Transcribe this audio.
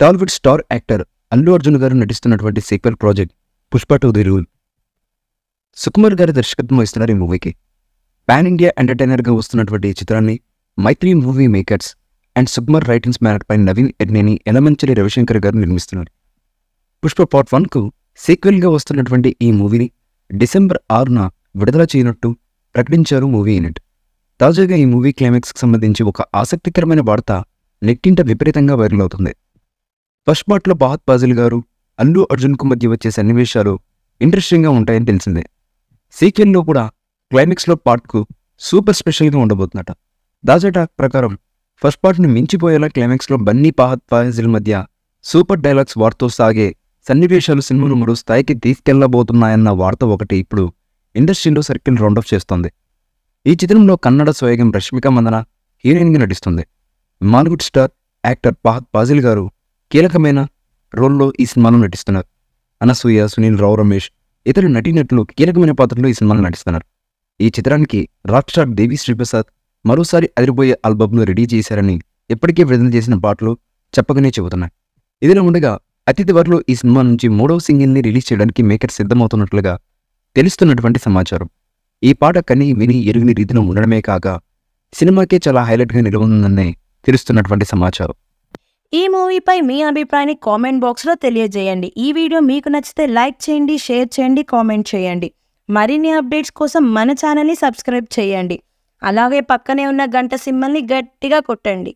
Tollywood star actor Allu Arjun గారు నటిస్తున్నటువంటి sequel project Pushpa 2 the rule. Sukumar గారి దర్శకత్వం వహిస్తున్నారు ఈ మూవీకి. పాన్ ఇండియా ఎంటర్టైనర్గా వస్తున్నటువంటి ఈ చిత్రాన్ని Mythri movie makers and Sukumar writings banner పై నవీన్ ఎడ్నేని, యలమంచిలి రవిశంకర్ గారు నిర్మిస్తున్నారు. పుష్ప పార్ట్ 1కు సీక్వెల్గా వస్తున్నటువంటి ఈ మూవీని డిసెంబర్ 6న విడుదల చేయనట్టు ప్రకటించారు మూవీ యూనిట్. తాజాగా ఈ మూవీ క్లైమాక్స్కి సంబంధించి ఒక ఆసక్తికరమైన వార్త నెట్టింట విపరీతంగా వైరల్ అవుతుంది. ఫస్ట్ పార్ట్లో ఫహద్ ఫాజిల్ గారు, అల్లు అర్జున్కు మధ్య వచ్చే సన్నివేశాలు ఇంట్రెస్టింగ్గా ఉంటాయని తెలిసిందే. సీక్వెల్లో కూడా క్లైమాక్స్లో పార్ట్కు సూపర్ స్పెషల్గా ఉండబోతుందట. తాజా టాక్ ప్రకారం ఫస్ట్ పార్ట్ని మించిపోయేలా క్లైమాక్స్లో బన్నీ, ఫహద్ ఫాజిల్ మధ్య సూపర్ డైలాగ్స్ వార్తో సాగే సన్నివేశాలు సినిమాను మరో స్థాయికి తీసుకెళ్లబోతున్నాయన్న వార్త ఒకటి ఇప్పుడు ఇండస్ట్రీలో సర్కిల్ రౌండప్ చేస్తోంది. ఈ చిత్రంలో కన్నడ సోయగం రష్మిక మందన హీరోయిన్గా నటిస్తుంది. మాలీవుడ్ స్టార్ యాక్టర్ ఫహద్ ఫాజిల్ గారు కీలకమైన రోల్లో ఈ సినిమాలో నటిస్తున్నారు. అనసూయ, సునీల్ రావు రమేష్, ఇతర నటీనటులు కీలకమైన పాత్రలో ఈ సినిమాలో నటిస్తున్నారు. ఈ చిత్రానికి రాక్ స్టార్ దేవి శ్రీప్రసాద్ మరోసారి అదిరిపోయే ఆల్బమ్ను రెడీ చేశారని ఇప్పటికే విడుదల చేసిన పాటలు చెప్పకనే చెబుతున్నాయి. ఇదిలా ఉండగా అతి త్వరలో ఈ సినిమా నుంచి 3వ సింగిల్ని రిలీజ్ చేయడానికి మేకర్ సిద్ధమవుతున్నట్లుగా తెలుస్తున్నటువంటి సమాచారం. ఈ పాట కని విని ఎరుగని రీతిలో ఉండడమే కాక సినిమాకే చాలా హైలైట్గా నిలవనుందని తెలుస్తున్నటువంటి సమాచారం. ఈ మూవీపై మీ అభిప్రాయాన్ని కామెంట్ బాక్స్లో తెలియజేయండి. ఈ వీడియో మీకు నచ్చితే లైక్ చేయండి, షేర్ చేయండి, కామెంట్ చేయండి. మరిన్ని అప్డేట్స్ కోసం మన ఛానల్ని సబ్స్క్రైబ్ చేయండి. అలాగే పక్కనే ఉన్న గంట సింబల్ని గట్టిగా కొట్టండి.